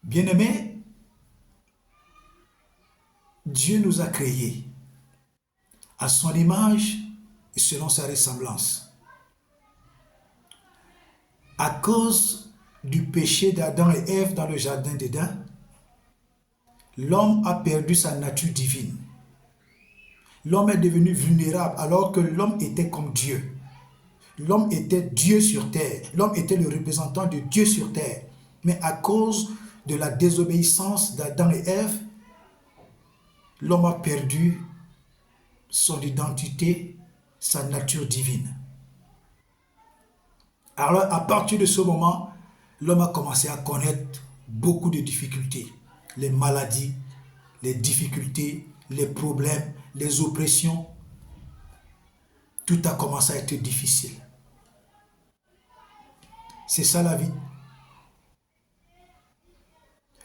Bien-aimés, Dieu nous a créés à son image et selon sa ressemblance. À cause du péché d'Adam et Ève dans le jardin d'Éden, l'homme a perdu sa nature divine. L'homme est devenu vulnérable alors que l'homme était comme Dieu. L'homme était Dieu sur terre. L'homme était le représentant de Dieu sur terre. Mais à cause de la désobéissance d'Adam et Ève, l'homme a perdu son identité, sa nature divine. Alors, à partir de ce moment, l'homme a commencé à connaître beaucoup de difficultés. Les maladies, les difficultés, les problèmes, les oppressions. Tout a commencé à être difficile. C'est ça la vie.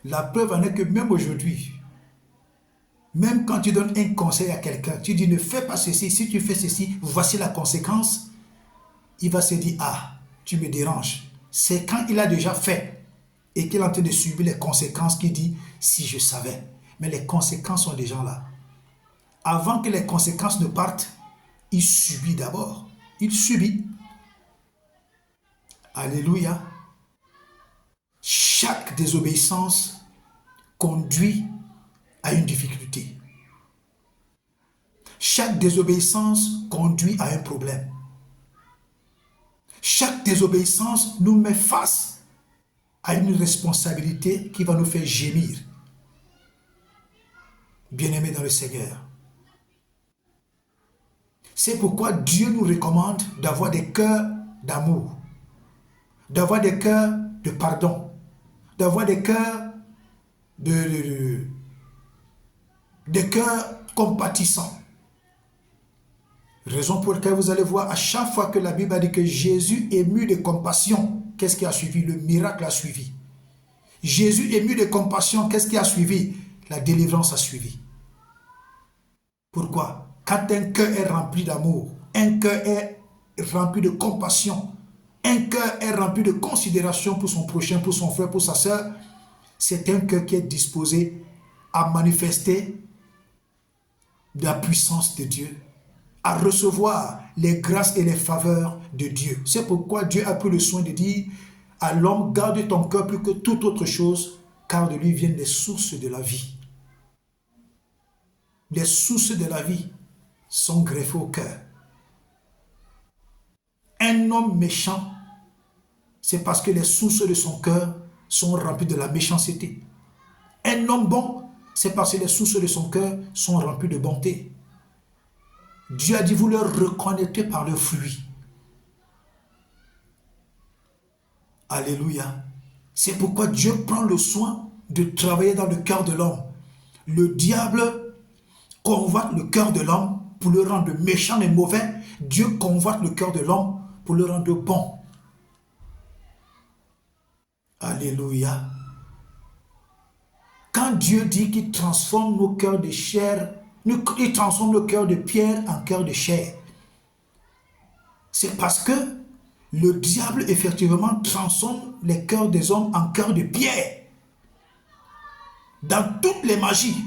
La preuve en est que même aujourd'hui, même quand tu donnes un conseil à quelqu'un, tu dis ne fais pas ceci, si tu fais ceci, voici la conséquence, il va se dire ah, tu me déranges. C'est quand il a déjà fait et qu'il est en train de subir les conséquences qu'il dit si je savais. Mais les conséquences sont déjà là. Avant que les conséquences ne partent, il subit d'abord. Il subit. Alléluia. Chaque désobéissance conduit à une difficulté. Chaque désobéissance conduit à un problème. Chaque désobéissance nous met face à une responsabilité qui va nous faire gémir. Bien-aimés dans le Seigneur. C'est pourquoi Dieu nous recommande d'avoir des cœurs d'amour, d'avoir des cœurs de pardon, d'avoir des cœurs des cœurs compatissants. Raison pour laquelle vous allez voir à chaque fois que la Bible a dit que Jésus est ému de compassion, qu'est-ce qui a suivi? Le miracle a suivi. Jésus ému de compassion, qu'est-ce qui a suivi? La délivrance a suivi. Pourquoi? Quand un cœur est rempli d'amour, un cœur est rempli de compassion, un cœur est rempli de considération pour son prochain, pour son frère, pour sa soeur, c'est un cœur qui est disposé à manifester la puissance de Dieu, à recevoir les grâces et les faveurs de Dieu. C'est pourquoi Dieu a pris le soin de dire à l'homme, garde ton cœur plus que toute autre chose, car de lui viennent les sources de la vie. Les sources de la vie sont greffées au cœur. Un homme méchant, c'est parce que les sources de son cœur sont remplies de la méchanceté. Un homme bon, c'est parce que les sources de son cœur sont remplies de bonté. Dieu a dit, vous le reconnaîtrez par leurs fruits. Alléluia. C'est pourquoi Dieu prend le soin de travailler dans le cœur de l'homme. Le diable convoite le cœur de l'homme pour le rendre méchant et mauvais. Dieu convoite le cœur de l'homme pour le rendre bon. Alléluia. Quand Dieu dit qu'il transforme nos cœurs de chair, il transforme le cœur de pierre en cœur de chair, c'est parce que le diable effectivement transforme les cœurs des hommes en cœurs de pierre. Dans toutes les magies,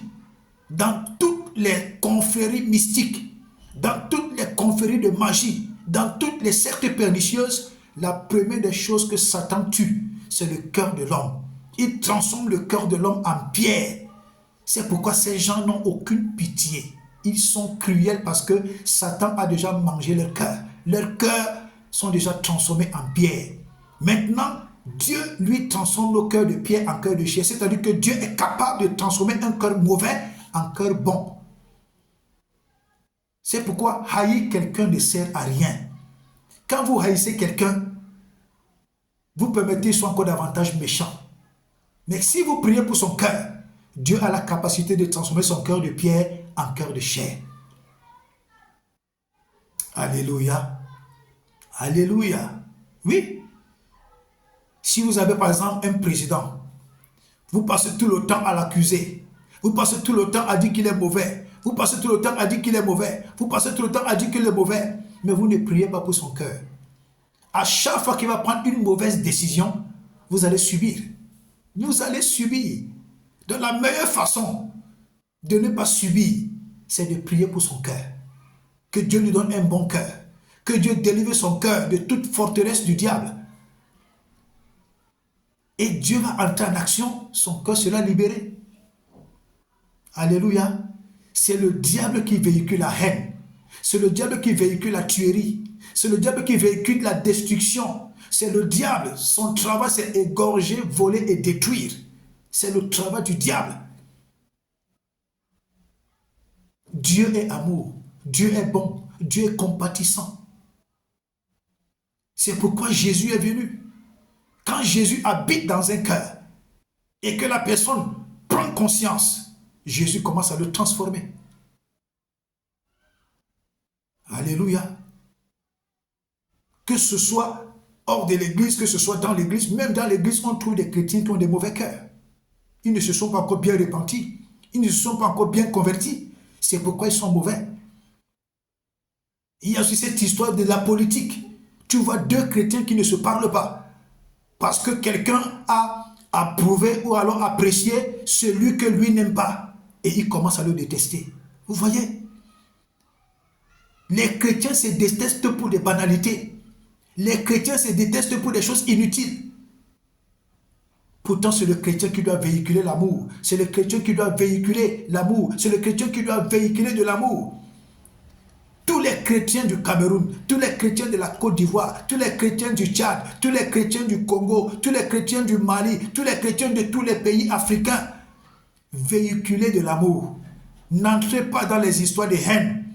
dans toutes les confréries mystiques, dans toutes les confréries de magie, dans toutes les sectes pernicieuses, la première des choses que Satan tue, c'est le cœur de l'homme. Il transforme le cœur de l'homme en pierre. C'est pourquoi ces gens n'ont aucune pitié. Ils sont cruels parce que Satan a déjà mangé leur cœur. Leurs cœurs sont déjà transformés en pierre. Maintenant, Dieu, lui, transforme nos cœurs de pierre en cœur de chair. C'est-à-dire que Dieu est capable de transformer un cœur mauvais en cœur bon. C'est pourquoi haïr quelqu'un ne sert à rien. Quand vous haïssez quelqu'un, vous permettez qu'il soit encore davantage méchant. Mais si vous priez pour son cœur, Dieu a la capacité de transformer son cœur de pierre en cœur de chair. Alléluia. Alléluia. Oui. Si vous avez par exemple un président, vous passez tout le temps à l'accuser. Vous passez tout le temps à dire qu'il est mauvais. Vous passez tout le temps à dire qu'il est mauvais. Vous passez tout le temps à dire qu'il est mauvais. Mais vous ne priez pas pour son cœur. À chaque fois qu'il va prendre une mauvaise décision, vous allez subir. vous allez subir. De la meilleure façon de ne pas subir, c'est de prier pour son cœur. Que Dieu lui donne un bon cœur. Que Dieu délivre son cœur de toute forteresse du diable. Et Dieu va entrer en action, son cœur sera libéré. Alléluia. C'est le diable qui véhicule la haine. C'est le diable qui véhicule la tuerie. C'est le diable qui véhicule la destruction. C'est le diable. Son travail, c'est égorger, voler et détruire. C'est le travail du diable. Dieu est amour. Dieu est bon. Dieu est compatissant. C'est pourquoi Jésus est venu. Quand Jésus habite dans un cœur et que la personne prend conscience, Jésus commence à le transformer. Alléluia. Que ce soit hors de l'église, que ce soit dans l'église, même dans l'église, on trouve des chrétiens qui ont des mauvais cœurs. Ils ne se sont pas encore bien repentis. Ils ne se sont pas encore bien convertis. C'est pourquoi ils sont mauvais. Il y a aussi cette histoire de la politique. Tu vois deux chrétiens qui ne se parlent pas. Parce que quelqu'un a approuvé ou alors apprécié celui que lui n'aime pas. Et il commence à le détester. Vous voyez? Les chrétiens se détestent pour des banalités. Les chrétiens se détestent pour des choses inutiles. Pourtant, c'est le chrétien qui doit véhiculer l'amour. C'est le chrétien qui doit véhiculer l'amour. C'est le chrétien qui doit véhiculer de l'amour. Tous les chrétiens du Cameroun, tous les chrétiens de la Côte d'Ivoire, tous les chrétiens du Tchad, tous les chrétiens du Congo, tous les chrétiens du Mali, tous les chrétiens de tous les pays africains, véhiculez de l'amour. N'entrez pas dans les histoires de haine.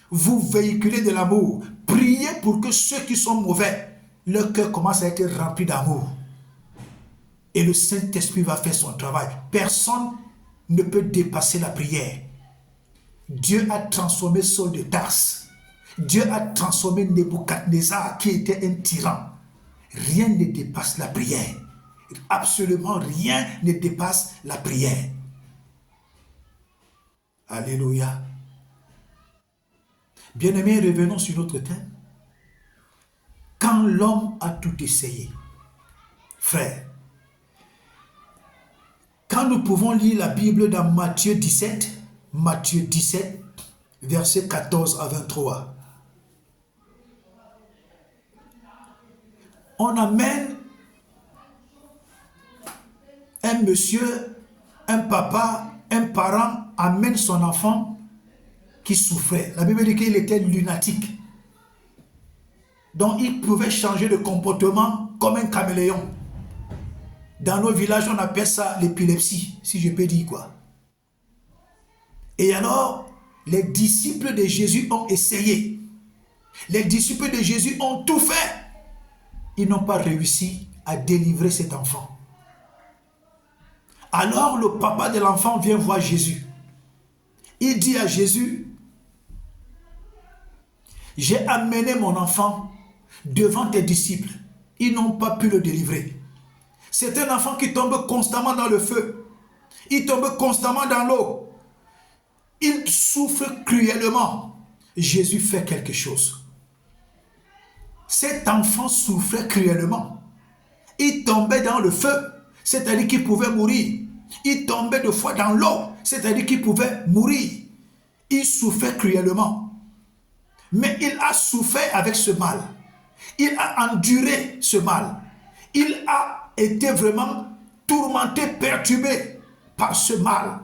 Vous véhiculez de l'amour. Priez pour que ceux qui sont mauvais, leur cœur commence à être rempli d'amour. Et le Saint-Esprit va faire son travail. Personne ne peut dépasser la prière. Dieu a transformé Saul de Tarse. Dieu a transformé Nebuchadnezzar qui était un tyran. Rien ne dépasse la prière. Absolument rien ne dépasse la prière. Alléluia. Bien-aimés, revenons sur notre thème. Quand l'homme a tout essayé, frère, quand nous pouvons lire la Bible dans Matthieu 17, versets 14 à 23, on amène un monsieur, un papa, un parent amène son enfant qui souffrait. La Bible dit qu'il était lunatique. Donc il pouvait changer de comportement comme un caméléon. Dans nos villages, on appelle ça l'épilepsie, si je peux dire quoi. Et alors, les disciples de Jésus ont essayé. Les disciples de Jésus ont tout fait. Ils n'ont pas réussi à délivrer cet enfant. Alors le papa de l'enfant vient voir Jésus. Il dit à Jésus, j'ai amené mon enfant devant tes disciples. Ils n'ont pas pu le délivrer. C'est un enfant qui tombe constamment dans le feu. Il tombe constamment dans l'eau. Il souffre cruellement. Jésus fait quelque chose. Cet enfant souffrait cruellement. Il tombait dans le feu, c'est-à-dire qu'il pouvait mourir. Il tombait deux fois dans l'eau, c'est-à-dire qu'il pouvait mourir. Il souffrait cruellement. Mais il a souffert avec ce mal. Il a enduré ce mal. Il a été vraiment tourmenté, perturbé par ce mal.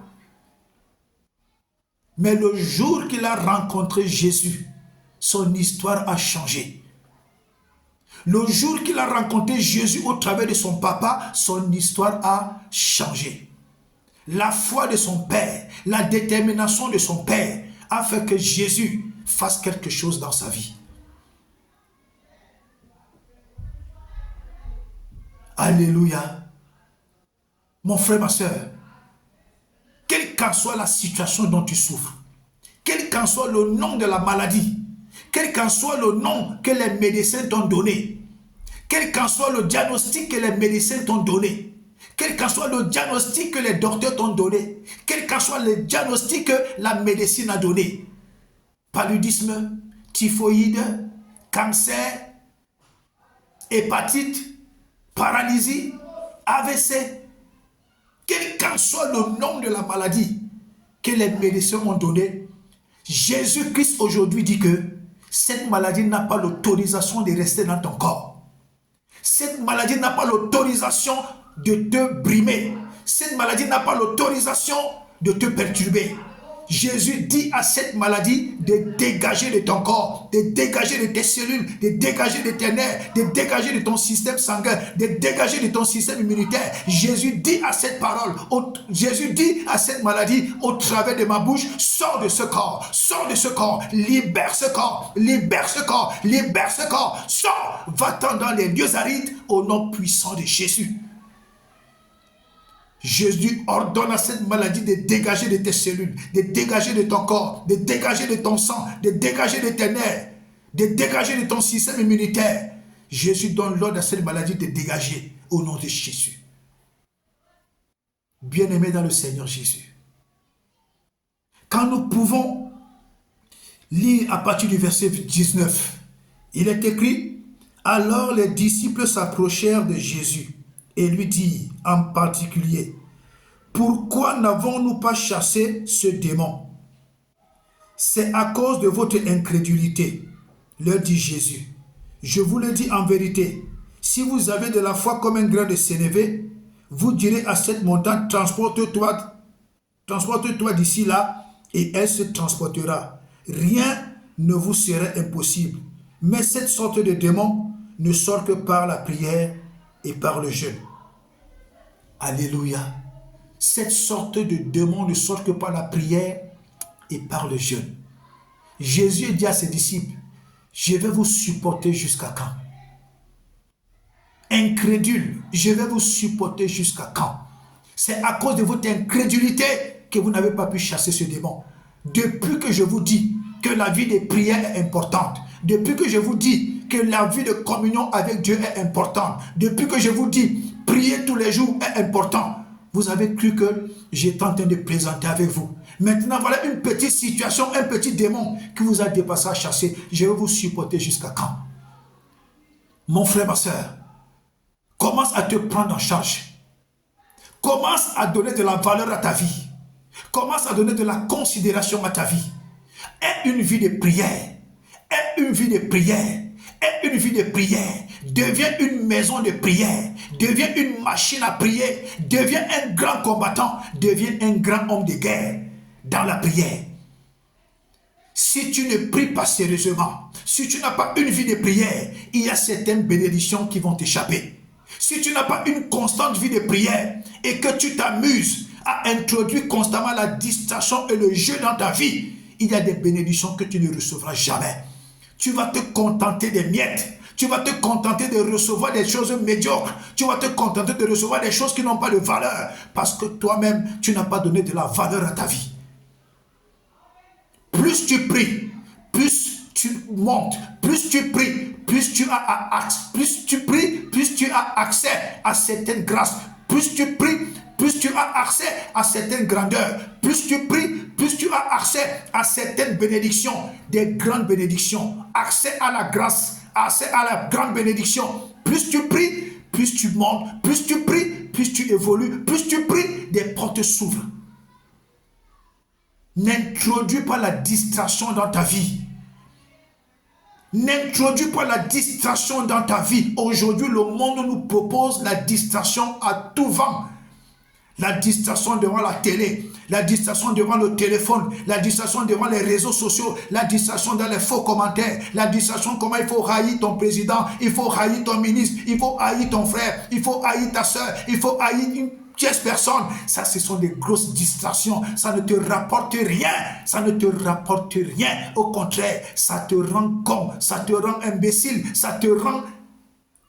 Mais le jour qu'il a rencontré Jésus, son histoire a changé. Le jour qu'il a rencontré Jésus au travers de son papa, son histoire a changé. La foi de son père, la détermination de son père a fait que Jésus fasse quelque chose dans sa vie. Alléluia. Mon frère, ma soeur, quelle qu'en soit la situation dont tu souffres, quel qu'en soit le nom de la maladie, quel qu'en soit le nom que les médecins t'ont donné, quel qu'en soit le diagnostic que les médecins t'ont donné, quel qu'en soit le diagnostic que les docteurs t'ont donné, quel qu'en soit le diagnostic que la médecine a donné, paludisme, typhoïde, cancer, hépatite, paralysie, AVC, qu'en soit le nom de la maladie que les médecins ont donné, Jésus-Christ aujourd'hui dit que cette maladie n'a pas l'autorisation de rester dans ton corps. Cette maladie n'a pas l'autorisation de te brimer. Cette maladie n'a pas l'autorisation de te perturber. Jésus dit à cette maladie de dégager de ton corps, de dégager de tes cellules, de dégager de tes nerfs, de dégager de ton système sanguin, de dégager de ton système immunitaire. Jésus dit à cette parole, Jésus dit à cette maladie, au travers de ma bouche, sors de ce corps, libère ce corps, libère ce corps, libère ce corps, sors, va-t'en dans les lieux arides au nom puissant de Jésus. Jésus ordonne à cette maladie de dégager de tes cellules, de dégager de ton corps, de dégager de ton sang, de dégager de tes nerfs, de dégager de ton système immunitaire. Jésus donne l'ordre à cette maladie de dégager au nom de Jésus. Bien-aimés dans le Seigneur Jésus, quand nous pouvons lire à partir du verset 19, il est écrit, alors les disciples s'approchèrent de Jésus et lui dit en particulier, pourquoi n'avons-nous pas chassé ce démon? C'est à cause de votre incrédulité, leur dit Jésus. Je vous le dis en vérité, si vous avez de la foi comme un grain de sénévé, vous direz à cette montagne, transporte-toi d'ici là, et elle se transportera. Rien ne vous serait impossible. Mais cette sorte de démon ne sort que par la prière et par le jeûne. Alléluia. Cette sorte de démon ne sort que par la prière et par le jeûne. Jésus dit à ses disciples, je vais vous supporter jusqu'à quand? Incrédule, je vais vous supporter jusqu'à quand? C'est à cause de votre incrédulité que vous n'avez pas pu chasser ce démon. Depuis que je vous dis que la vie de prière est importante, depuis que je vous dis que la vie de communion avec Dieu est importante, depuis que je vous dis prier tous les jours est important, vous avez cru que j'étais en train de plaisanter avec vous. Maintenant, voilà une petite situation, un petit démon qui vous a dépassé à chasser. Je vais vous supporter jusqu'à quand? Mon frère, ma soeur, commence à te prendre en charge. Commence à donner de la valeur à ta vie. Commence à donner de la considération à ta vie. Aie une vie de prière. Aie une vie de prière. Aie une vie de prière. Deviens une maison de prière. Deviens une machine à prier. Deviens un grand combattant. Deviens un grand homme de guerre dans la prière. Si tu ne pries pas sérieusement, si tu n'as pas une vie de prière, il y a certaines bénédictions qui vont t'échapper. Si tu n'as pas une constante vie de prière et que tu t'amuses à introduire constamment la distraction et le jeu dans ta vie, il y a des bénédictions que tu ne recevras jamais. Tu vas te contenter des miettes. Tu vas te contenter de recevoir des choses médiocres. Tu vas te contenter de recevoir des choses qui n'ont pas de valeur. Parce que toi-même, tu n'as pas donné de la valeur à ta vie. Plus tu pries, plus tu montes, plus tu pries, plus tu as accès à certaines grâces. Plus tu pries, plus tu as accès à certaines grandeurs. Plus tu pries, plus tu as accès à certaines bénédictions, des grandes bénédictions. Accès à la grâce, accès à la grande bénédiction. Plus tu pries, plus tu montes. Plus tu pries, plus tu évolues. Plus tu pries, des portes s'ouvrent. N'introduis pas la distraction dans ta vie. N'introduis pas la distraction dans ta vie. Aujourd'hui, le monde nous propose la distraction à tout vent. La distraction devant la télé, la distraction devant le téléphone, la distraction devant les réseaux sociaux, la distraction dans les faux commentaires, la distraction comment il faut haïr ton président, il faut haïr ton ministre, il faut haïr ton frère, il faut haïr ta soeur, il faut haïr une tierce personne. Ça, ce sont des grosses distractions. Ça ne te rapporte rien. Ça ne te rapporte rien. Au contraire, ça te rend con, ça te rend imbécile, ça te rend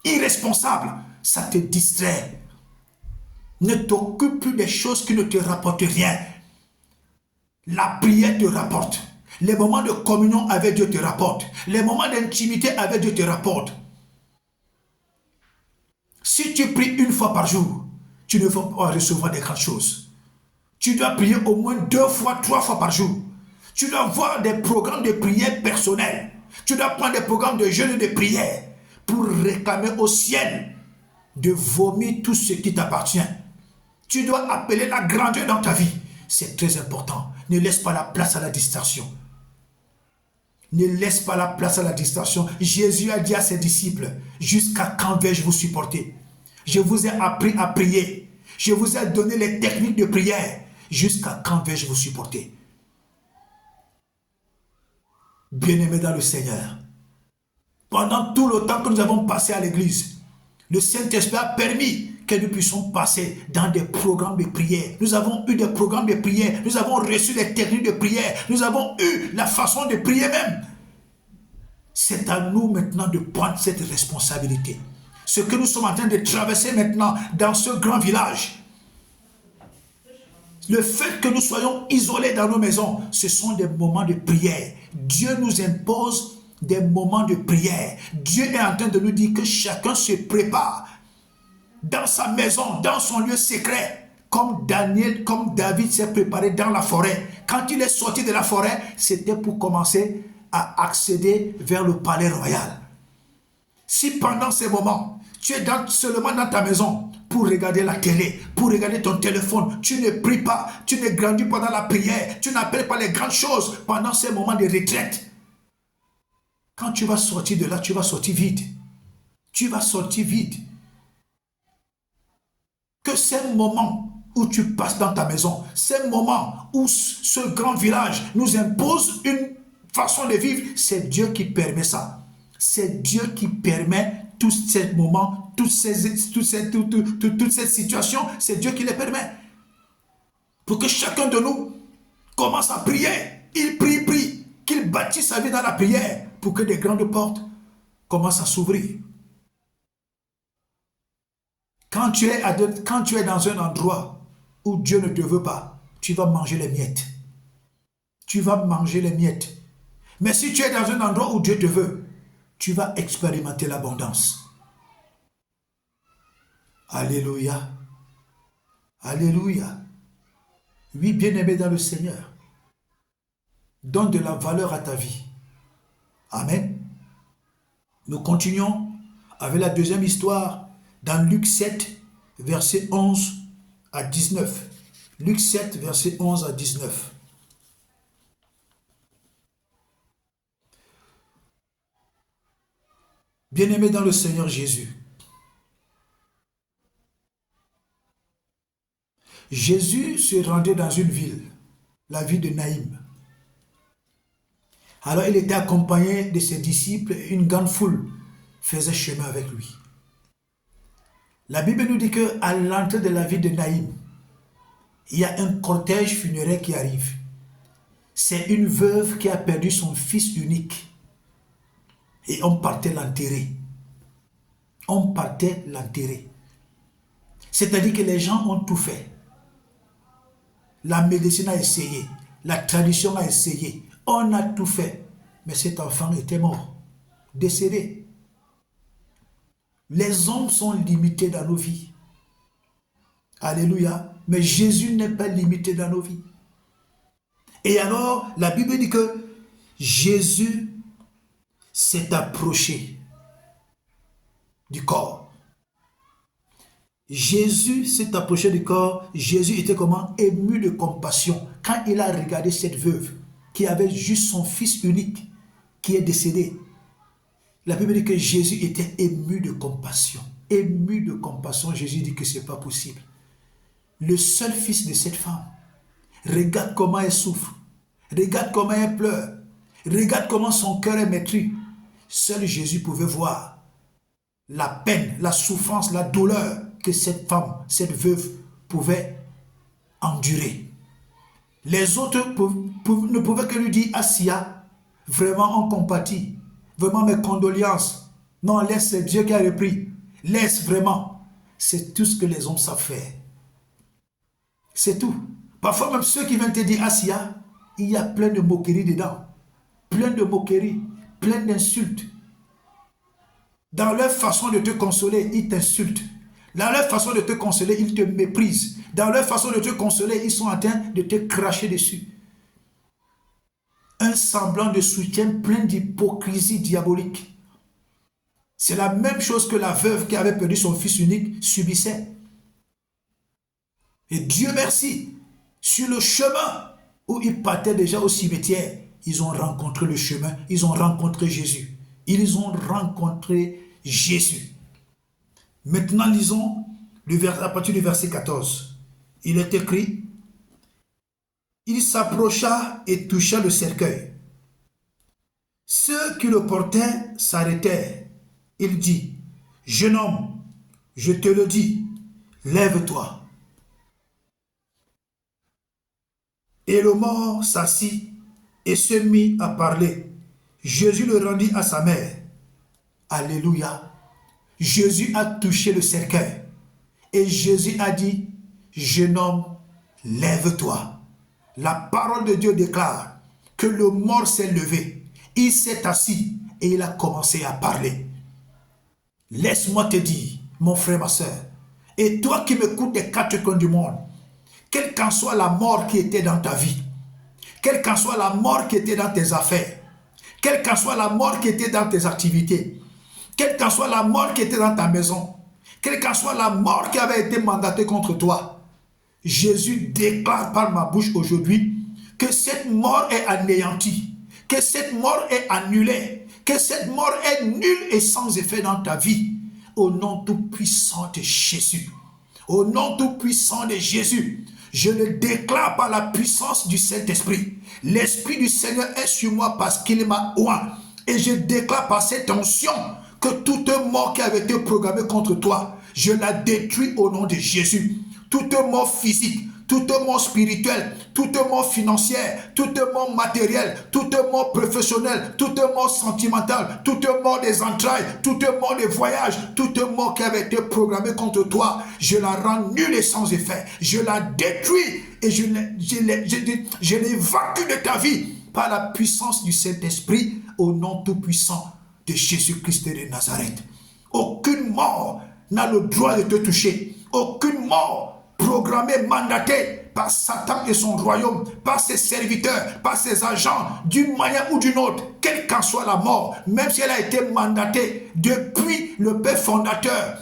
irresponsable, ça te distrait. Ne t'occupe plus des choses qui ne te rapportent rien. La prière te rapporte. Les moments de communion avec Dieu te rapportent. Les moments d'intimité avec Dieu te rapportent. Si tu pries une fois par jour, tu ne vas pas recevoir des grandes choses. Tu dois prier au moins 2 fois, 3 fois par jour. Tu dois avoir des programmes de prière personnels. Tu dois prendre des programmes de jeûne et de prière pour réclamer au ciel de vomir tout ce qui t'appartient. Tu dois appeler la grandeur dans ta vie. C'est très important. Ne laisse pas la place à la distraction. Ne laisse pas la place à la distraction. Jésus a dit à ses disciples, jusqu'à quand vais-je vous supporter? Je vous ai appris à prier. Je vous ai donné les techniques de prière. Jusqu'à quand vais-je vous supporter? Bien-aimés dans le Seigneur, pendant tout le temps que nous avons passé à l'église, le Saint-Esprit a permis que nous puissions passer dans des programmes de prière. Nous avons eu des programmes de prière. Nous avons reçu des techniques de prière. Nous avons eu la façon de prier même. C'est à nous maintenant de prendre cette responsabilité. Ce que nous sommes en train de traverser maintenant dans ce grand village, le fait que nous soyons isolés dans nos maisons, ce sont des moments de prière. Dieu nous impose des moments de prière. Dieu est en train de nous dire que chacun se prépare dans sa maison, dans son lieu secret, comme David s'est préparé dans la forêt. Quand il est sorti de la forêt, c'était pour commencer à accéder vers le palais royal. Si pendant ces moments, tu es seulement dans ta maison pour regarder la télé, pour regarder ton téléphone, tu ne pries pas, tu ne grandis pas dans la prière, tu n'appelles pas les grandes choses pendant ces moments de retraite. Quand tu vas sortir de là, tu vas sortir vide. Tu vas sortir vide. Que ces moments où tu passes dans ta maison, ces moments où ce grand village nous impose une façon de vivre, c'est Dieu qui permet ça. C'est Dieu qui permet tous ces moments, toutes ces situations, c'est Dieu qui les permet. Pour que chacun de nous commence à prier. Il prie, qu'il bâtisse sa vie dans la prière pour que des grandes portes commencent à s'ouvrir. Quand tu es dans un endroit où Dieu ne te veut pas, tu vas manger les miettes. Tu vas manger les miettes. Mais si tu es dans un endroit où Dieu te veut, tu vas expérimenter l'abondance. Alléluia. Alléluia. Oui, bien-aimé dans le Seigneur, donne de la valeur à ta vie. Amen. Nous continuons avec la deuxième histoire dans Luc 7, verset 11 à 19. Luc 7, verset 11 à 19. Bien-aimé dans le Seigneur Jésus, Jésus se rendait dans une ville, la ville de Naïm. Alors il était accompagné de ses disciples et une grande foule faisait chemin avec lui. La Bible nous dit qu'à l'entrée de la ville de Naïm, il y a un cortège funéraire qui arrive. C'est une veuve qui a perdu son fils unique. Et on partait l'enterrer. On partait l'enterrer. C'est-à-dire que les gens ont tout fait. La médecine a essayé. La tradition a essayé. On a tout fait. Mais cet enfant était mort. Décédé. Les hommes sont limités dans nos vies. Alléluia. Mais Jésus n'est pas limité dans nos vies. Et alors, la Bible dit que Jésus s'est approché du corps. Jésus s'est approché du corps. Jésus était comment? Ému de compassion. Quand il a regardé cette veuve qui avait juste son fils unique qui est décédé. La Bible dit que Jésus était ému de compassion. Ému de compassion, Jésus dit que ce n'est pas possible. Le seul fils de cette femme, regarde comment elle souffre. Regarde comment elle pleure. Regarde comment son cœur est meurtri. Seul Jésus pouvait voir la peine, la souffrance, la douleur que cette femme, cette veuve pouvait endurer. Les autres ne pouvaient que lui dire, Assia, vraiment on compatit, vraiment mes condoléances. Non, laisse, c'est Dieu qui a repris. Laisse vraiment. C'est tout ce que les hommes savent faire. C'est tout. Parfois même ceux qui viennent te dire, Assia, il y a plein de moqueries dedans. Plein de moqueries, plein d'insultes. Dans leur façon de te consoler, ils t'insultent. Dans leur façon de te consoler, ils te méprisent. Dans leur façon de te consoler, ils sont en train de te cracher dessus. Un semblant de soutien plein d'hypocrisie diabolique. C'est la même chose que la veuve qui avait perdu son fils unique subissait. Et Dieu merci, sur le chemin où ils partaient déjà au cimetière, ils ont rencontré le chemin, ils ont rencontré Jésus. Ils ont rencontré Jésus. Maintenant, lisons à partir du verset 14. Il est écrit, il s'approcha et toucha le cercueil. Ceux qui le portaient s'arrêtèrent. Il dit, jeune homme, je te le dis, lève-toi. Et le mort s'assit et se mit à parler. Jésus le rendit à sa mère. Alléluia. Jésus a touché le cercueil. Et Jésus a dit, jeune homme, lève-toi. La parole de Dieu déclare que le mort s'est levé. Il s'est assis et il a commencé à parler. Laisse-moi te dire, mon frère, ma soeur, et toi qui m'écoutes des quatre coins du monde, quelle qu'en soit la mort qui était dans ta vie, quelle qu'en soit la mort qui était dans tes affaires, quelle qu'en soit la mort qui était dans tes activités, quelle qu'en soit la mort qui était dans ta maison, quelle qu'en soit la mort qui avait été mandatée contre toi, Jésus déclare par ma bouche aujourd'hui que cette mort est anéantie, que cette mort est annulée, que cette mort est nulle et sans effet dans ta vie. Au nom tout-puissant de Jésus. Au nom tout-puissant de Jésus. Je le déclare par la puissance du Saint-Esprit. L'Esprit du Seigneur est sur moi parce qu'il m'a oint. Et je déclare par cette onction que toute mort qui avait été programmée contre toi, je la détruis au nom de Jésus. Toute mort physique, toute mort spirituelle, toute mort financière, toute mort matérielle, toute mort professionnelle, toute mort sentimentale, toute mort des entrailles, toute mort des voyages, toute mort qui avait été programmée contre toi, je la rends nulle et sans effet. Je la détruis et je l'évacue de ta vie par la puissance du Saint-Esprit au nom tout-puissant de Jésus-Christ de Nazareth. Aucune mort n'a le droit de te toucher. Aucune mort programmée, mandatée par Satan et son royaume, par ses serviteurs, par ses agents, d'une manière ou d'une autre, quelle qu'en soit la mort, même si elle a été mandatée depuis le père fondateur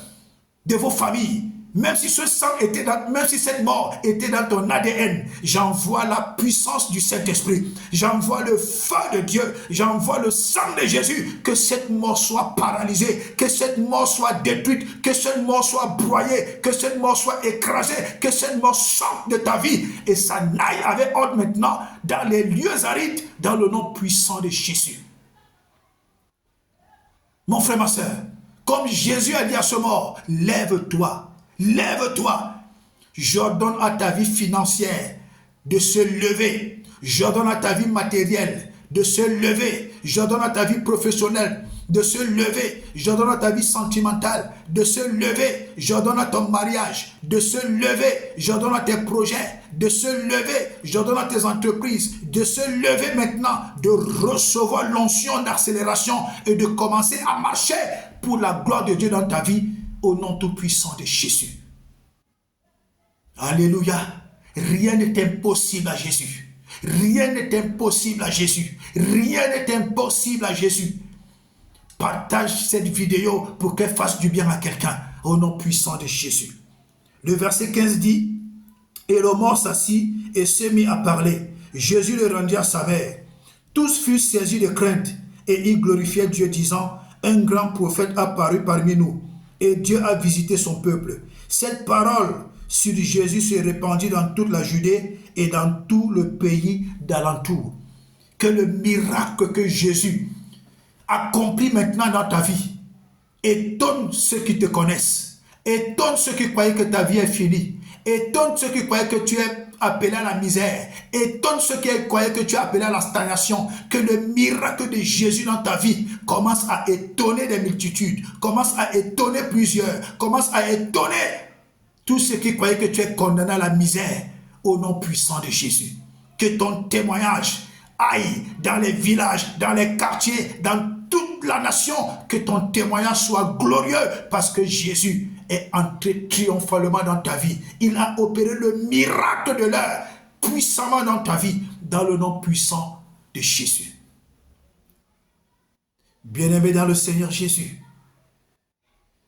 de vos familles, même si ce sang était même si cette mort était dans ton ADN, j'envoie la puissance du Saint-Esprit, j'envoie le feu de Dieu, j'envoie le sang de Jésus, que cette mort soit paralysée, que cette mort soit détruite, que cette mort soit broyée, que cette mort soit écrasée, que cette mort sorte de ta vie et ça n'aille avec ordre maintenant dans les lieux arides, dans le nom puissant de Jésus. Mon frère, ma soeur, comme Jésus a dit à ce mort, lève-toi. Lève-toi. J'ordonne à ta vie financière de se lever. J'ordonne à ta vie matérielle de se lever. J'ordonne à ta vie professionnelle de se lever. J'ordonne à ta vie sentimentale de se lever. J'ordonne à ton mariage de se lever. J'ordonne à tes projets de se lever. J'ordonne à tes entreprises de se lever maintenant, de recevoir l'onction d'accélération et de commencer à marcher pour la gloire de Dieu dans ta vie. Au nom tout-puissant de Jésus. Alléluia. Rien n'est impossible à Jésus. Rien n'est impossible à Jésus. Rien n'est impossible à Jésus. Partage cette vidéo pour qu'elle fasse du bien à quelqu'un. Au nom puissant de Jésus. Le verset 15 dit, et le mort s'assit et se mit à parler. Jésus le rendit à sa mère. Tous furent saisis de crainte et ils glorifiaient Dieu disant, un grand prophète apparut parmi nous. Et Dieu a visité son peuple. Cette parole sur Jésus se répandit dans toute la Judée et dans tout le pays d'alentour. Que le miracle que Jésus accomplit maintenant dans ta vie étonne ceux qui te connaissent. Étonne ceux qui croyaient que ta vie est finie. Étonne ceux qui croyaient que tu es appelé à la misère. Étonne ceux qui croyaient que tu es appelé à la stagnation. Que le miracle de Jésus dans ta vie commence à étonner des multitudes. Commence à étonner plusieurs. Commence à étonner tous ceux qui croyaient que tu es condamné à la misère. Au nom puissant de Jésus. Que ton témoignage aille dans les villages, dans les quartiers, dans toute la nation. Que ton témoignage soit glorieux parce que Jésus est entré triomphalement dans ta vie. Il a opéré le miracle de l'heure puissamment dans ta vie, dans le nom puissant de Jésus. Bien-aimés dans le Seigneur Jésus,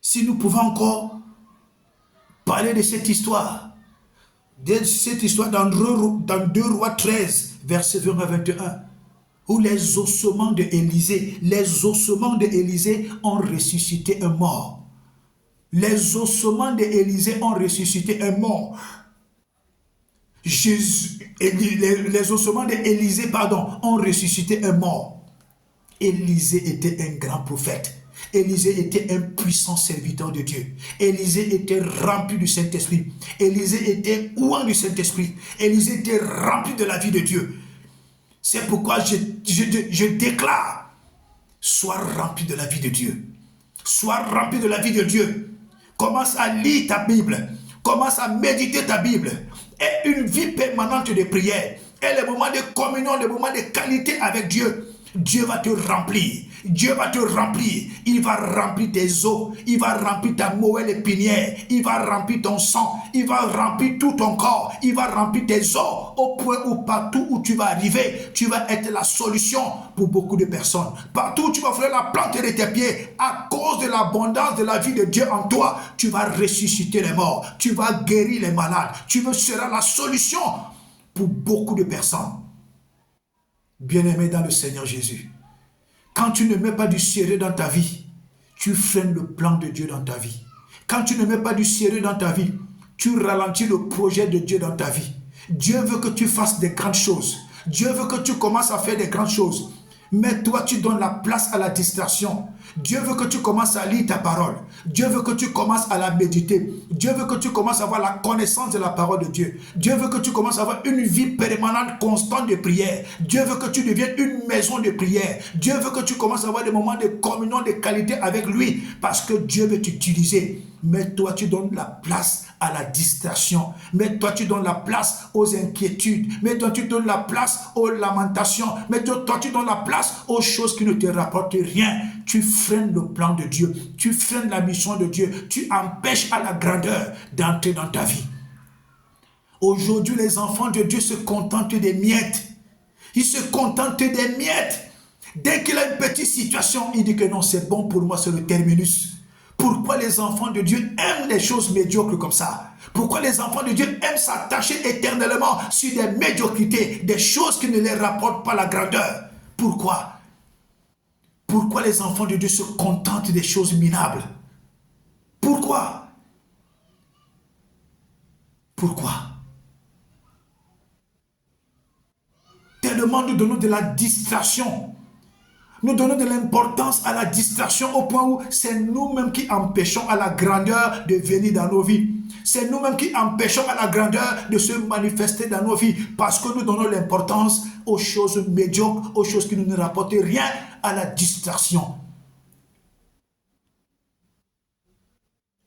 si nous pouvons encore parler de cette histoire, Cette histoire dans 2 Rois 13, verset 20 à 21, où les ossements d'Élisée ont ressuscité un mort. Les ossements d'Élisée ont ressuscité un mort. Les ossements d'Élisée, ont ressuscité un mort. Élisée était un grand prophète. Élisée était un puissant serviteur de Dieu. Élisée était rempli du Saint-Esprit. Élisée était ouin du Saint-Esprit. Élisée était rempli de la vie de Dieu. C'est pourquoi je déclare, sois rempli de la vie de Dieu. Sois rempli de la vie de Dieu. Commence à lire ta Bible. Commence à méditer ta Bible. Et une vie permanente de prière. Et les moments de communion, les moments de qualité avec Dieu. Dieu va te remplir. Dieu va te remplir. Il va remplir tes os. Il va remplir ta moelle épinière. Il va remplir ton sang. Il va remplir tout ton corps. Il va remplir tes os au point où partout où tu vas arriver, tu vas être la solution pour beaucoup de personnes. Partout où tu vas faire la plante de tes pieds, à cause de l'abondance de la vie de Dieu en toi, tu vas ressusciter les morts. Tu vas guérir les malades. Tu seras la solution pour beaucoup de personnes. Bien-aimé dans le Seigneur Jésus, quand tu ne mets pas du sérieux dans ta vie, tu freines le plan de Dieu dans ta vie. Quand tu ne mets pas du sérieux dans ta vie, tu ralentis le projet de Dieu dans ta vie. Dieu veut que tu fasses des grandes choses. Dieu veut que tu commences à faire des grandes choses. Mais toi, tu donnes la place à la distraction. Dieu veut que tu commences à lire ta parole. Dieu veut que tu commences à la méditer. Dieu veut que tu commences à avoir la connaissance de la parole de Dieu. Dieu veut que tu commences à avoir une vie permanente, constante de prière. Dieu veut que tu deviennes une maison de prière. Dieu veut que tu commences à avoir des moments de communion, de qualité avec lui. Parce que Dieu veut t'utiliser. Mais toi, tu donnes la place à la distraction. Mais toi, tu donnes la place aux inquiétudes. Mais toi, tu donnes la place aux lamentations. Mais toi, tu donnes la place aux choses qui ne te rapportent rien. Tu freines le plan de Dieu. Tu freines la mission de Dieu. Tu empêches à la grandeur d'entrer dans ta vie. Aujourd'hui, les enfants de Dieu se contentent des miettes. Ils se contentent des miettes. Dès qu'il a une petite situation, il dit que non, c'est bon pour moi, c'est le terminus. Pourquoi les enfants de Dieu aiment les choses médiocres comme ça? Pourquoi les enfants de Dieu aiment s'attacher éternellement sur des médiocrités, des choses qui ne les rapportent pas la grandeur? Pourquoi? Pourquoi les enfants de Dieu se contentent des choses minables? Pourquoi? Pourquoi? Tellement nous donnons de la distraction. Nous donnons de l'importance à la distraction au point où c'est nous-mêmes qui empêchons à la grandeur de venir dans nos vies. C'est nous-mêmes qui empêchons à la grandeur de se manifester dans nos vies parce que nous donnons l'importance aux choses médiocres, aux choses qui ne nous rapportent rien, à la distraction.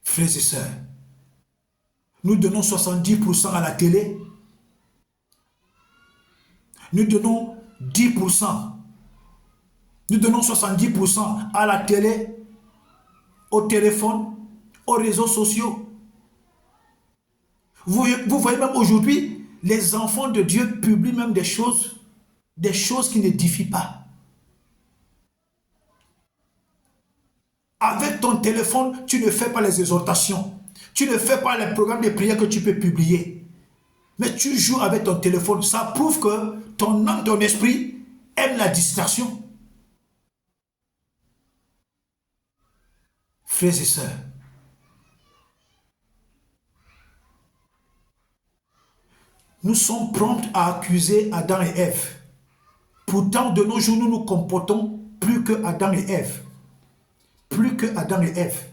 Frères et sœurs, nous donnons 70% à la télé. Nous donnons 10%. Nous donnons 70% à la télé, au téléphone, aux réseaux sociaux. Vous voyez même aujourd'hui, les enfants de Dieu publient même des choses qui n'édifient pas. Avec ton téléphone, tu ne fais pas les exhortations. Tu ne fais pas les programmes de prière que tu peux publier. Mais tu joues avec ton téléphone. Ça prouve que ton âme, ton esprit aime la distraction. Frères et sœurs, nous sommes prompts à accuser Adam et Ève. Pourtant, de nos jours, nous nous comportons plus que Adam et Ève. Plus que Adam et Ève.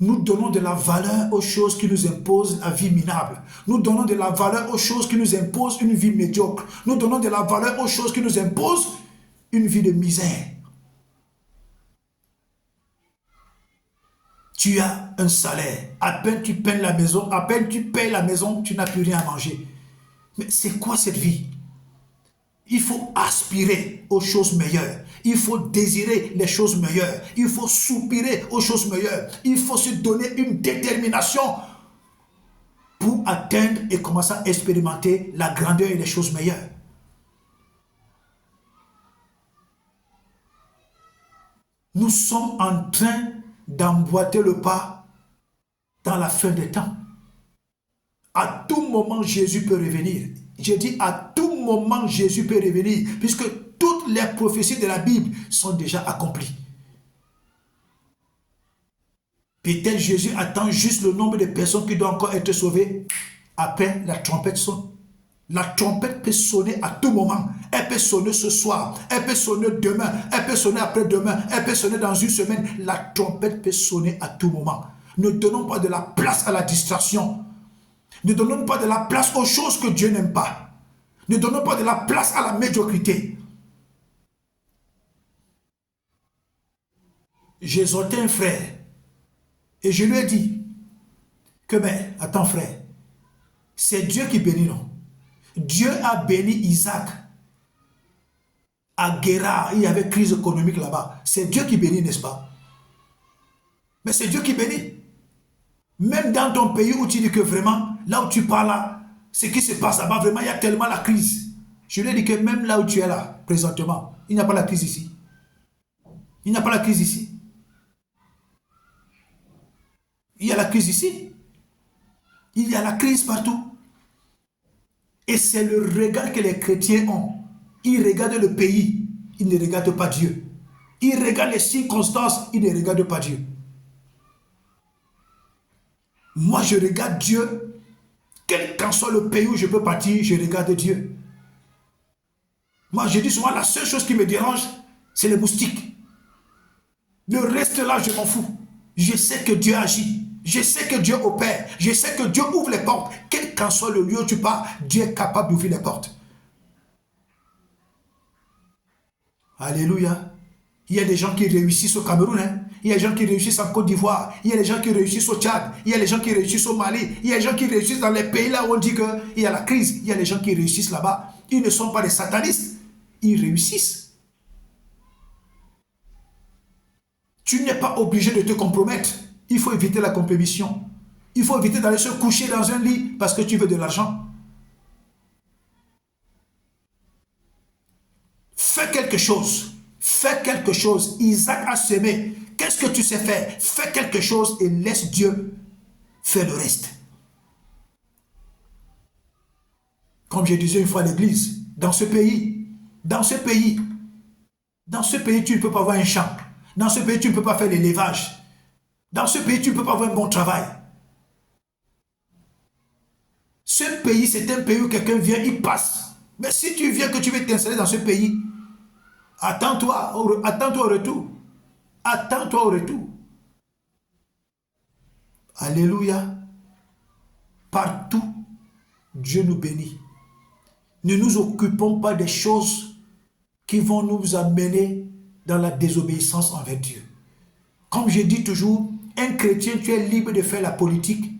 Nous donnons de la valeur aux choses qui nous imposent la vie minable. Nous donnons de la valeur aux choses qui nous imposent une vie médiocre. Nous donnons de la valeur aux choses qui nous imposent une vie de misère. Tu as un salaire, à peine tu payes la maison, à peine tu payes la maison, tu n'as plus rien à manger. Mais c'est quoi cette vie? Il faut aspirer aux choses meilleures. Il faut désirer les choses meilleures. Il faut soupirer aux choses meilleures. Il faut se donner une détermination pour atteindre et commencer à expérimenter la grandeur et les choses meilleures. Nous sommes en train d'emboîter le pas dans la fin des temps. À tout moment, Jésus peut revenir. J'ai dit à tout moment, Jésus peut revenir, puisque toutes les prophéties de la Bible sont déjà accomplies. Peut-être Jésus attend juste le nombre de personnes qui doivent encore être sauvées. Après, la trompette sonne. La trompette peut sonner à tout moment. Elle peut sonner ce soir, elle peut sonner demain, elle peut sonner après-demain, elle peut sonner dans une semaine. La trompette peut sonner à tout moment. Ne donnons pas de la place à la distraction. Ne donnons pas de la place aux choses que Dieu n'aime pas. Ne donnons pas de la place à la médiocrité. J'ai exhorté un frère et je lui ai dit que, mais attends frère, c'est Dieu qui bénit, non? Dieu a béni Isaac à Guérar, il y avait crise économique là-bas. C'est Dieu qui bénit, n'est-ce pas? Mais c'est Dieu qui bénit. Même dans ton pays où tu dis que vraiment, là où tu parles là, ce qui se passe là-bas, vraiment, il y a tellement la crise. Je lui ai dit que même là où tu es là, présentement, il n'y a pas la crise ici. Il n'y a pas la crise ici. Il y a la crise ici. Il y a la crise partout. Et c'est le regard que les chrétiens ont. Ils regardent le pays, ils ne regardent pas Dieu. Ils regardent les circonstances, ils ne regardent pas Dieu. Moi, je regarde Dieu. Quel qu'en soit le pays où je peux partir, je regarde Dieu. Moi, je dis souvent, la seule chose qui me dérange, c'est les moustiques. Le reste là, je m'en fous. Je sais que Dieu agit. Je sais que Dieu opère. Je sais que Dieu ouvre les portes. Quel qu'en soit le lieu où tu pars, Dieu est capable d'ouvrir les portes. Alléluia. Il y a des gens qui réussissent au Cameroun. Hein? Il y a des gens qui réussissent en Côte d'Ivoire. Il y a des gens qui réussissent au Tchad. Il y a des gens qui réussissent au Mali. Il y a des gens qui réussissent dans les pays là où on dit qu'il y a la crise. Il y a des gens qui réussissent là-bas. Ils ne sont pas des satanistes. Ils réussissent. Tu n'es pas obligé de te compromettre. Il faut éviter la compromission. Il faut éviter d'aller se coucher dans un lit parce que tu veux de l'argent. Fais quelque chose. Fais quelque chose. Isaac a semé. Qu'est-ce que tu sais faire? Fais quelque chose et laisse Dieu faire le reste. Comme je disais une fois à l'église, dans ce pays, tu ne peux pas avoir un champ. Dans ce pays, tu ne peux pas faire l'élevage. Dans ce pays, tu ne peux pas avoir un bon travail. Ce pays, c'est un pays où quelqu'un vient, il passe. Mais si tu viens que tu veux t'installer dans ce pays, attends-toi au retour. Attends-toi au retour. Alléluia. Partout, Dieu nous bénit. Ne nous occupons pas des choses qui vont nous amener dans la désobéissance envers Dieu. Comme je dis toujours, un chrétien, tu es libre de faire la politique,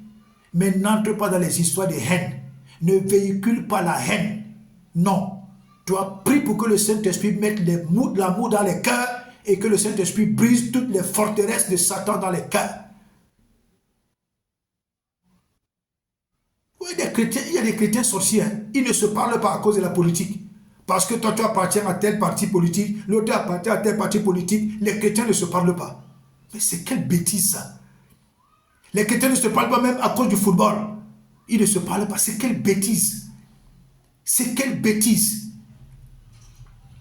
mais n'entre pas dans les histoires de haine. Ne véhicule pas la haine. Non. Tu as prié pour que le Saint-Esprit mette l'amour dans les cœurs et que le Saint-Esprit brise toutes les forteresses de Satan dans les cœurs. Oui, il y a des chrétiens sorciers. Hein. Ils ne se parlent pas à cause de la politique. Parce que toi, tu appartiens à tel parti politique, l'autre appartient à tel parti politique. Les chrétiens ne se parlent pas. Mais c'est quelle bêtise ça. Les chrétiens ne se parlent pas même à cause du football. Ils ne se parlent pas. C'est quelle bêtise. C'est quelle bêtise.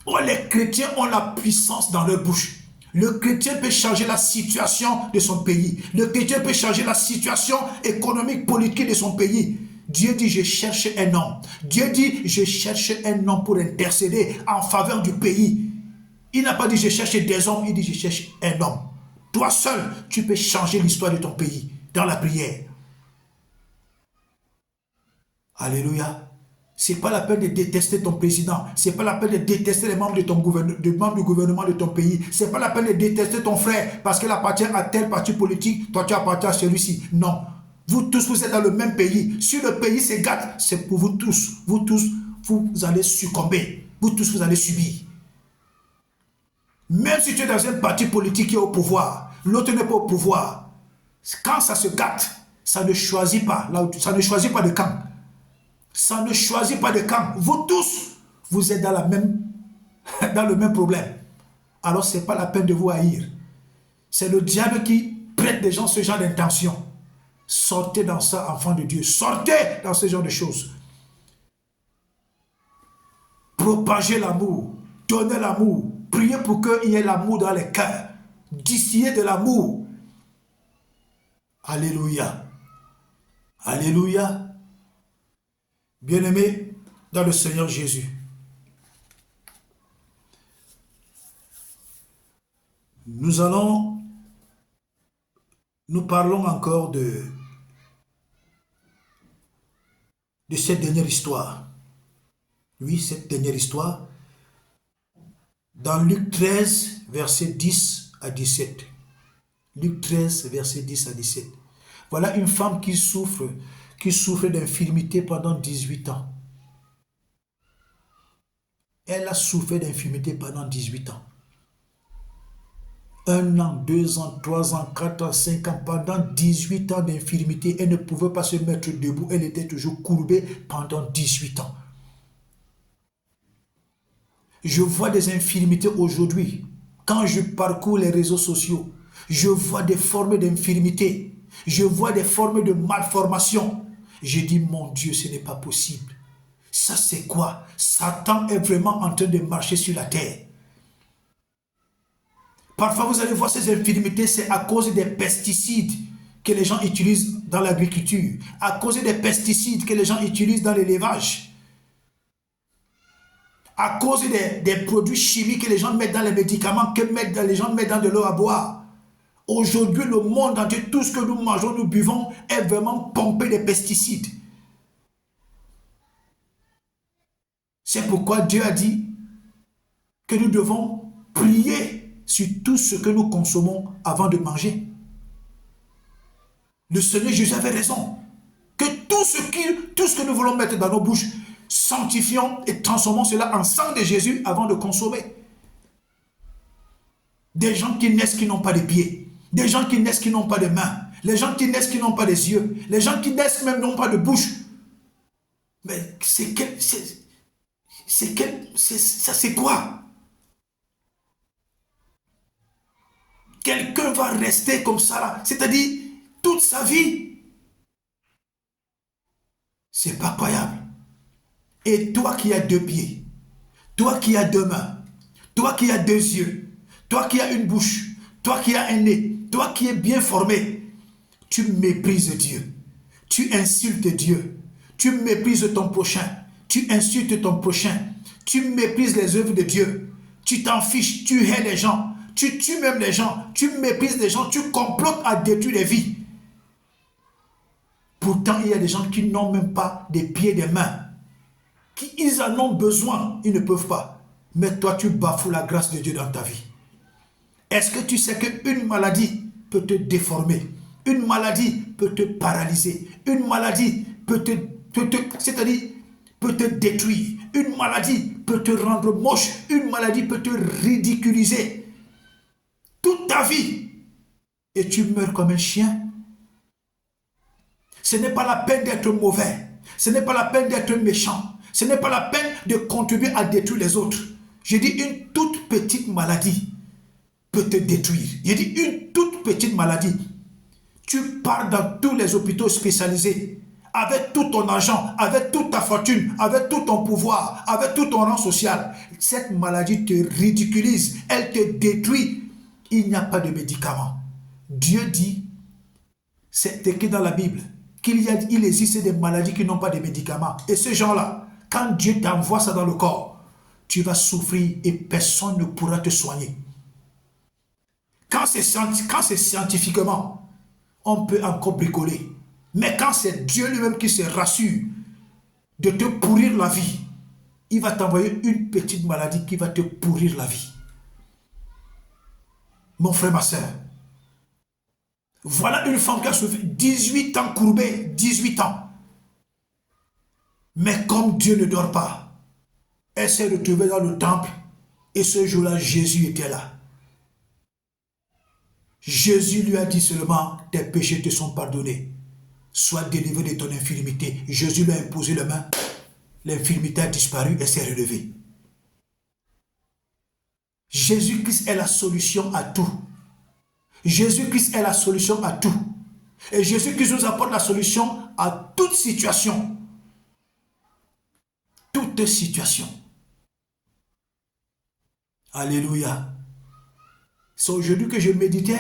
Oh, les chrétiens ont la puissance dans leur bouche. Le chrétien peut changer la situation de son pays. Le chrétien peut changer la situation économique, politique de son pays. Dieu dit, je cherche un homme. Dieu dit, je cherche un homme pour intercéder en faveur du pays. Il n'a pas dit, je cherche des hommes. Il dit, je cherche un homme. Toi seul, tu peux changer l'histoire de ton pays dans la prière. Alléluia. Ce n'est pas la peine de détester ton président. Ce n'est pas la peine de détester les membres, membres du gouvernement de ton pays. Ce n'est pas la peine de détester ton frère parce qu'il appartient à tel parti politique. Toi, tu appartiens à celui-ci. Non. Vous tous, vous êtes dans le même pays. Si le pays se gâte, c'est pour vous tous. Vous tous, vous allez succomber. Vous tous, vous allez subir. Même si tu es dans un parti politique qui est au pouvoir, l'autre n'est pas au pouvoir. Quand ça se gâte, ça ne choisit pas. Ça ne choisit pas de camp. Ça ne choisit pas de camp. Vous tous, vous êtes dans le même problème. Alors, ce n'est pas la peine de vous haïr. C'est le diable qui prête des gens ce genre d'intention. Sortez dans ça, enfants de Dieu. Sortez dans ce genre de choses. Propagez l'amour. Donnez l'amour. Priez pour qu'il y ait l'amour dans les cœurs. Distillez de l'amour. Alléluia. Alléluia. Bien-aimés dans le Seigneur Jésus. Nous parlons encore de cette dernière histoire. Oui, cette dernière histoire. Dans Luc 13, versets 10 à 17. Luc 13, versets 10 à 17. Voilà une femme qui souffre d'infirmité pendant 18 ans. Elle a souffert d'infirmité pendant 18 ans. 1 an, 2 ans, 3 ans, 4 ans, 5 ans, pendant 18 ans d'infirmité, elle ne pouvait pas se mettre debout, elle était toujours courbée pendant 18 ans. Je vois des infirmités aujourd'hui. Quand je parcours les réseaux sociaux, je vois des formes d'infirmité, je vois des formes de malformation. Je dis, mon Dieu, ce n'est pas possible. Ça, c'est quoi? Satan est vraiment en train de marcher sur la terre. Parfois, vous allez voir ces infirmités, c'est à cause des pesticides que les gens utilisent dans l'agriculture, à cause des pesticides que les gens utilisent dans l'élevage, à cause des produits chimiques que les gens mettent dans les médicaments, que les gens mettent dans de l'eau à boire. Aujourd'hui, le monde entier, tout ce que nous mangeons, nous buvons, est vraiment pompé de pesticides. C'est pourquoi Dieu a dit que nous devons prier sur tout ce que nous consommons avant de manger. Le Seigneur Jésus avait raison. Que tout ce que nous voulons mettre dans nos bouches, sanctifions et transformons cela en sang de Jésus avant de consommer. Des gens qui naissent qui n'ont pas de pieds, des gens qui naissent qui n'ont pas de mains, les gens qui naissent qui n'ont pas des yeux, les gens qui naissent même n'ont pas de bouche. Mais c'est quoi? Quelqu'un va rester comme ça là, c'est-à-dire toute sa vie. C'est pas croyable. Et toi qui as 2 pieds, toi qui as 2 mains, toi qui as 2 yeux, toi qui as une bouche, toi qui as un nez, toi qui es bien formé, tu méprises Dieu, tu insultes Dieu, tu méprises ton prochain, tu insultes ton prochain, tu méprises les œuvres de Dieu, tu t'en fiches, tu hais les gens, tu tues même les gens, tu méprises les gens, tu complotes à détruire les vies. Pourtant, il y a des gens qui n'ont même pas des pieds, des mains. Ils en ont besoin, ils ne peuvent pas. Mais toi, tu bafoues la grâce de Dieu dans ta vie. Est-ce que tu sais qu'une maladie peut te déformer? Une maladie peut te paralyser. Une maladie peut te détruire. Une maladie peut te rendre moche. Une maladie peut te ridiculiser. Toute ta vie. Et tu meurs comme un chien. Ce n'est pas la peine d'être mauvais. Ce n'est pas la peine d'être méchant. Ce n'est pas la peine de contribuer à détruire les autres. Je dis une toute petite maladie peut te détruire. Je dis une toute petite maladie. Tu pars dans tous les hôpitaux spécialisés avec tout ton argent, avec toute ta fortune, avec tout ton pouvoir, avec tout ton rang social. Cette maladie te ridiculise, elle te détruit. Il n'y a pas de médicament. Dieu dit, c'est écrit dans la Bible, il existe des maladies qui n'ont pas de médicaments. Et ces gens-là, quand Dieu t'envoie ça dans le corps, tu vas souffrir et personne ne pourra te soigner. Quand c'est scientifiquement, on peut encore bricoler. Mais quand c'est Dieu lui-même qui se rassure de te pourrir la vie, il va t'envoyer une petite maladie qui va te pourrir la vie. Mon frère, ma soeur, voilà une femme qui a souffert 18 ans courbée, 18 ans. Mais comme Dieu ne dort pas, elle s'est retrouvée dans le temple et ce jour-là, Jésus était là. Jésus lui a dit seulement, tes péchés te sont pardonnés. Sois délivré de ton infirmité. Jésus lui a imposé la main. L'infirmité a disparu et s'est relevée. Jésus-Christ est la solution à tout. Jésus-Christ est la solution à tout. Et Jésus-Christ nous apporte la solution à toute situation. Toute situation. Alléluia. C'est aujourd'hui que je méditais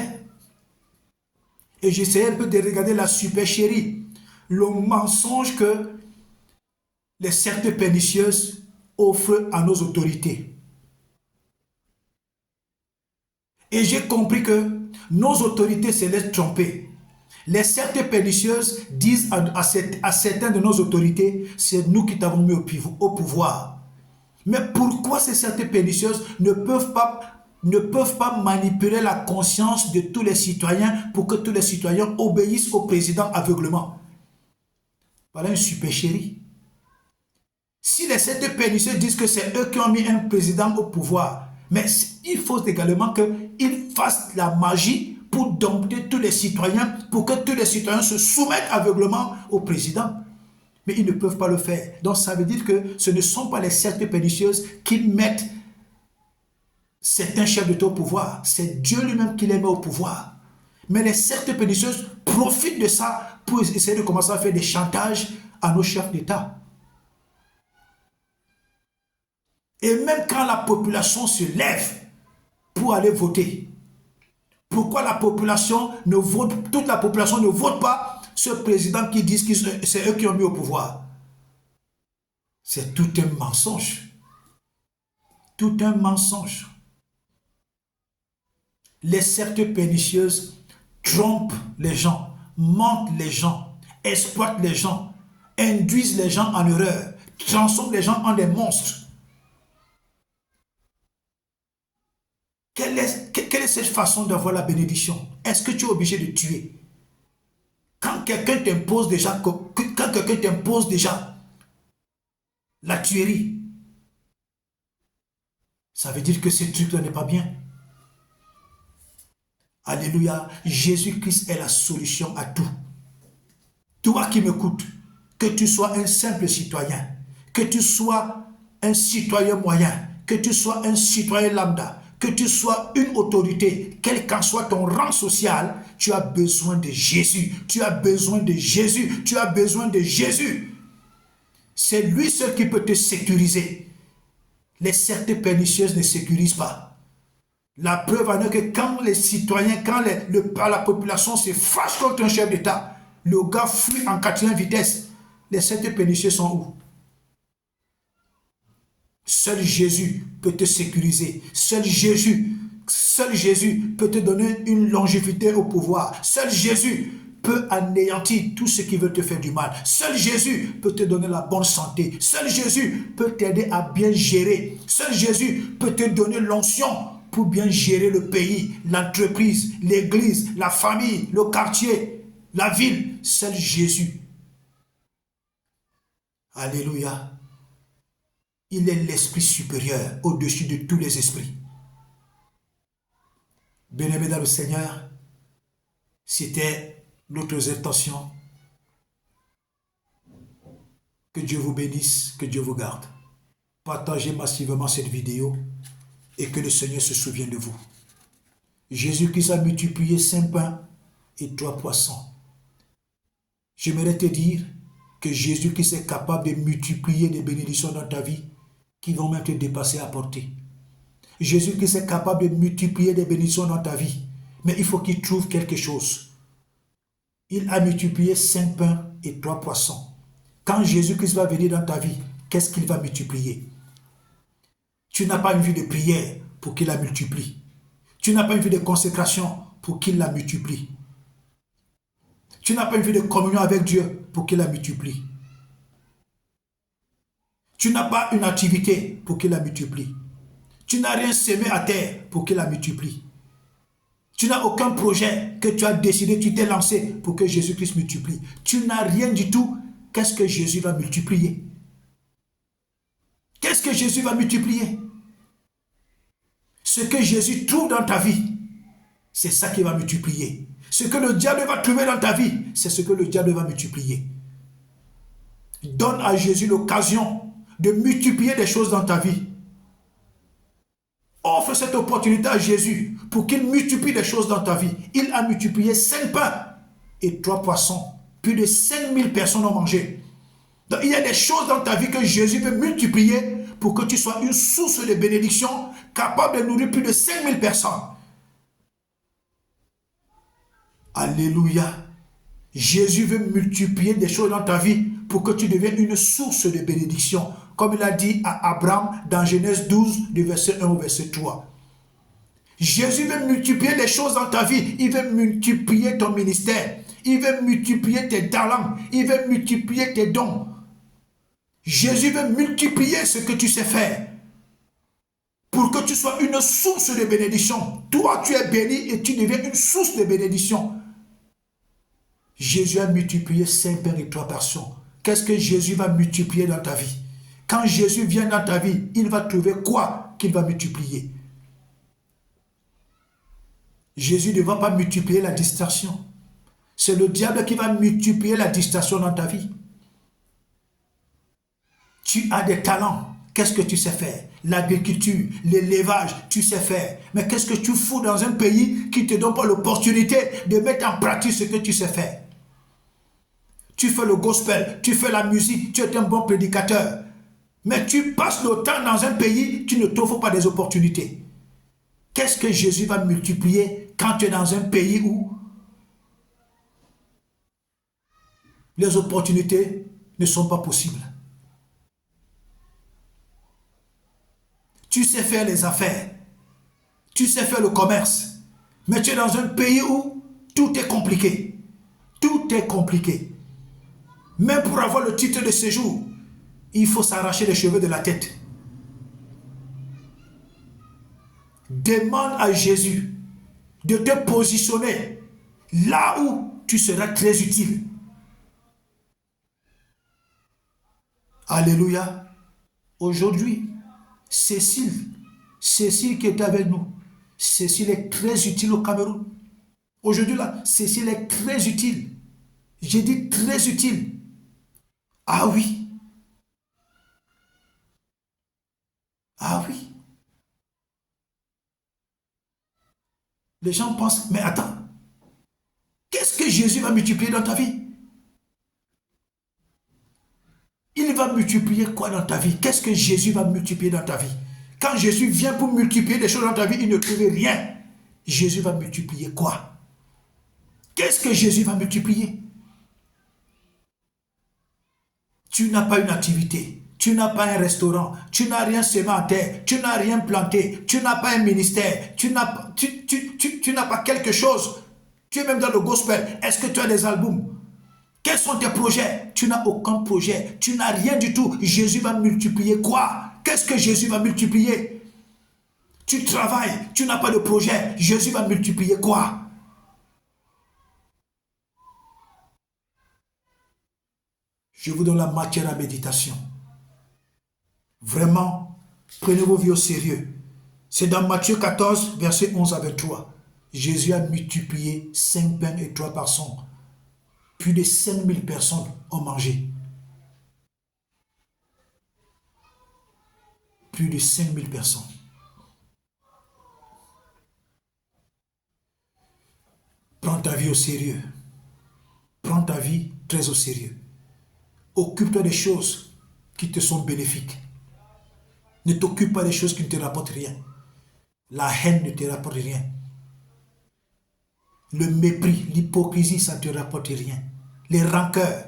et j'essayais un peu de regarder la supercherie, le mensonge que les sectes pernicieuses offrent à nos autorités. Et j'ai compris que nos autorités se laissent tromper. Les sectes pernicieuses disent à certains de nos autorités, c'est nous qui t'avons mis au pouvoir. Mais pourquoi ces sectes pernicieuses ne peuvent pas manipuler la conscience de tous les citoyens pour que tous les citoyens obéissent au président aveuglement? Voilà une supercherie. Si les sectes pernicieuses disent que c'est eux qui ont mis un président au pouvoir, mais il faut également qu'ils fassent la magie pour dompter tous les citoyens, pour que tous les citoyens se soumettent aveuglement au président. Mais ils ne peuvent pas le faire. Donc ça veut dire que ce ne sont pas les sectes pernicieuses qui mettent certains chefs d'État au pouvoir. C'est Dieu lui-même qui les met au pouvoir. Mais les sectes pernicieuses profitent de ça pour essayer de commencer à faire des chantages à nos chefs d'État. Et même quand la population se lève pour aller voter, pourquoi la population ne vote, toute la population ne vote pas ce président qui dit que c'est eux qui ont mis au pouvoir? C'est tout un mensonge. Tout un mensonge. Les sectes pernicieuses trompent les gens, mentent les gens, exploitent les gens, induisent les gens en erreur, transforment les gens en des monstres. Quelle est cette façon d'avoir la bénédiction? Est-ce que tu es obligé de tuer? Quand quelqu'un t'impose déjà, la tuerie, ça veut dire que ce truc-là n'est pas bien. Alléluia. Jésus-Christ est la solution à tout. Toi qui m'écoutes, que tu sois un simple citoyen, que tu sois un citoyen moyen, que tu sois un citoyen lambda, que tu sois une autorité, quel qu'en soit ton rang social, tu as besoin de Jésus. Tu as besoin de Jésus. Tu as besoin de Jésus. C'est lui seul qui peut te sécuriser. Les sectes pernicieuses ne sécurisent pas. La preuve en est que quand les citoyens, quand la population se fâche contre un chef d'État, le gars fuit en quatrième vitesse. Les sectes pernicieuses sont où? Seul Jésus peut te sécuriser. Seul Jésus peut te donner une longévité au pouvoir. Seul Jésus peut anéantir tout ce qui veut te faire du mal. Seul Jésus peut te donner la bonne santé. Seul Jésus peut t'aider à bien gérer. Seul Jésus peut te donner l'onction pour bien gérer le pays, l'entreprise, l'église, la famille, le quartier, la ville. Seul Jésus. Alléluia. Il est l'esprit supérieur au-dessus de tous les esprits. Bien-aimés dans le Seigneur, c'était notre intention. Que Dieu vous bénisse, que Dieu vous garde. Partagez massivement cette vidéo et que le Seigneur se souvienne de vous. Jésus-Christ a multiplié 5 pains et 3 poissons. J'aimerais te dire que Jésus-Christ est capable de multiplier des bénédictions dans ta vie qui vont même te dépasser à portée. Jésus-Christ est capable de multiplier des bénédictions dans ta vie, mais il faut qu'il trouve quelque chose. Il a multiplié 5 pains et 3 poissons. Quand Jésus-Christ va venir dans ta vie, qu'est-ce qu'il va multiplier? Tu n'as pas une vie de prière pour qu'il la multiplie. Tu n'as pas une vie de consécration pour qu'il la multiplie. Tu n'as pas une vie de communion avec Dieu pour qu'il la multiplie. Tu n'as pas une activité pour qu'il la multiplie. Tu n'as rien semé à terre pour qu'il la multiplie. Tu n'as aucun projet que tu as décidé, tu t'es lancé pour que Jésus-Christ multiplie. Tu n'as rien du tout. Qu'est-ce que Jésus va multiplier? Qu'est-ce que Jésus va multiplier? Ce que Jésus trouve dans ta vie, c'est ça qu'il va multiplier. Ce que le diable va trouver dans ta vie, c'est ce que le diable va multiplier. Donne à Jésus l'occasion de multiplier des choses dans ta vie. Offre cette opportunité à Jésus pour qu'il multiplie des choses dans ta vie. Il a multiplié 5 pains et 3 poissons. Plus de 5000 personnes ont mangé. Donc il y a des choses dans ta vie que Jésus veut multiplier pour que tu sois une source de bénédiction capable de nourrir plus de 5000 personnes. Alléluia. Jésus veut multiplier des choses dans ta vie pour que tu deviennes une source de bénédiction. Comme il a dit à Abraham dans Genèse 12, du verset 1 au verset 3. Jésus veut multiplier les choses dans ta vie. Il veut multiplier ton ministère. Il veut multiplier tes talents. Il veut multiplier tes dons. Jésus veut multiplier ce que tu sais faire pour que tu sois une source de bénédiction. Toi, tu es béni et tu deviens une source de bénédiction. Jésus a multiplié 5 pains et 3 poissons. Qu'est-ce que Jésus va multiplier dans ta vie? Quand Jésus vient dans ta vie, il va trouver quoi qu'il va multiplier? Jésus ne va pas multiplier la distraction. C'est le diable qui va multiplier la distraction dans ta vie. Tu as des talents. Qu'est-ce que tu sais faire? L'agriculture, l'élevage, tu sais faire. Mais qu'est-ce que tu fous dans un pays qui ne te donne pas l'opportunité de mettre en pratique ce que tu sais faire? Tu fais le gospel, tu fais la musique, tu es un bon prédicateur. Mais tu passes le temps dans un pays, tu ne t'offres pas des opportunités. Qu'est-ce que Jésus va multiplier quand tu es dans un pays où les opportunités ne sont pas possibles? Tu sais faire les affaires, tu sais faire le commerce, mais tu es dans un pays où tout est compliqué. Tout est compliqué. Même pour avoir le titre de séjour, il faut s'arracher les cheveux de la tête. Demande à Jésus de te positionner là où tu seras très utile. Alléluia. Aujourd'hui, Cécile qui est avec nous, Cécile est très utile au Cameroun. Aujourd'hui là, Cécile est très utile. J'ai dit très utile. Ah oui. Ah oui. Les gens pensent, mais attends, qu'est-ce que Jésus va multiplier dans ta vie? Il va multiplier quoi dans ta vie? Qu'est-ce que Jésus va multiplier dans ta vie? Quand Jésus vient pour multiplier des choses dans ta vie, il ne trouve rien. Jésus va multiplier quoi? Qu'est-ce que Jésus va multiplier? Tu n'as pas une activité, tu n'as pas un restaurant, tu n'as rien semé en terre, tu n'as rien planté, tu n'as pas un ministère, tu n'as pas quelque chose. Tu es même dans le gospel. Est-ce que tu as des albums? Quels sont tes projets? Tu n'as aucun projet, tu n'as rien du tout. Jésus va multiplier quoi? Qu'est-ce que Jésus va multiplier? Tu travailles, tu n'as pas de projet. Jésus va multiplier quoi? Je vous donne la matière à méditation. Vraiment, prenez vos vies au sérieux. C'est dans Matthieu 14, verset 11 à 23. Jésus a multiplié 5 pains et 3 poissons. Plus de 5000 personnes ont mangé. Plus de 5000 personnes. Prends ta vie au sérieux. Prends ta vie très au sérieux. Occupe-toi des choses qui te sont bénéfiques. Ne t'occupe pas des choses qui ne te rapportent rien. La haine ne te rapporte rien. Le mépris, l'hypocrisie, ça ne te rapporte rien. Les rancœurs,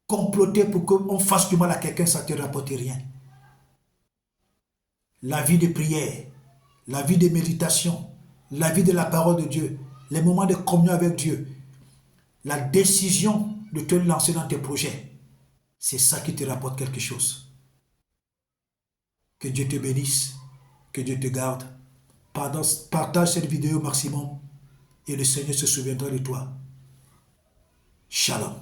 comploter pour qu'on fasse du mal à quelqu'un, ça ne te rapporte rien. La vie de prière, la vie de méditation, la vie de la parole de Dieu, les moments de communion avec Dieu, la décision de te lancer dans tes projets, c'est ça qui te rapporte quelque chose. Que Dieu te bénisse, que Dieu te garde. Partage cette vidéo au maximum et le Seigneur se souviendra de toi. Shalom.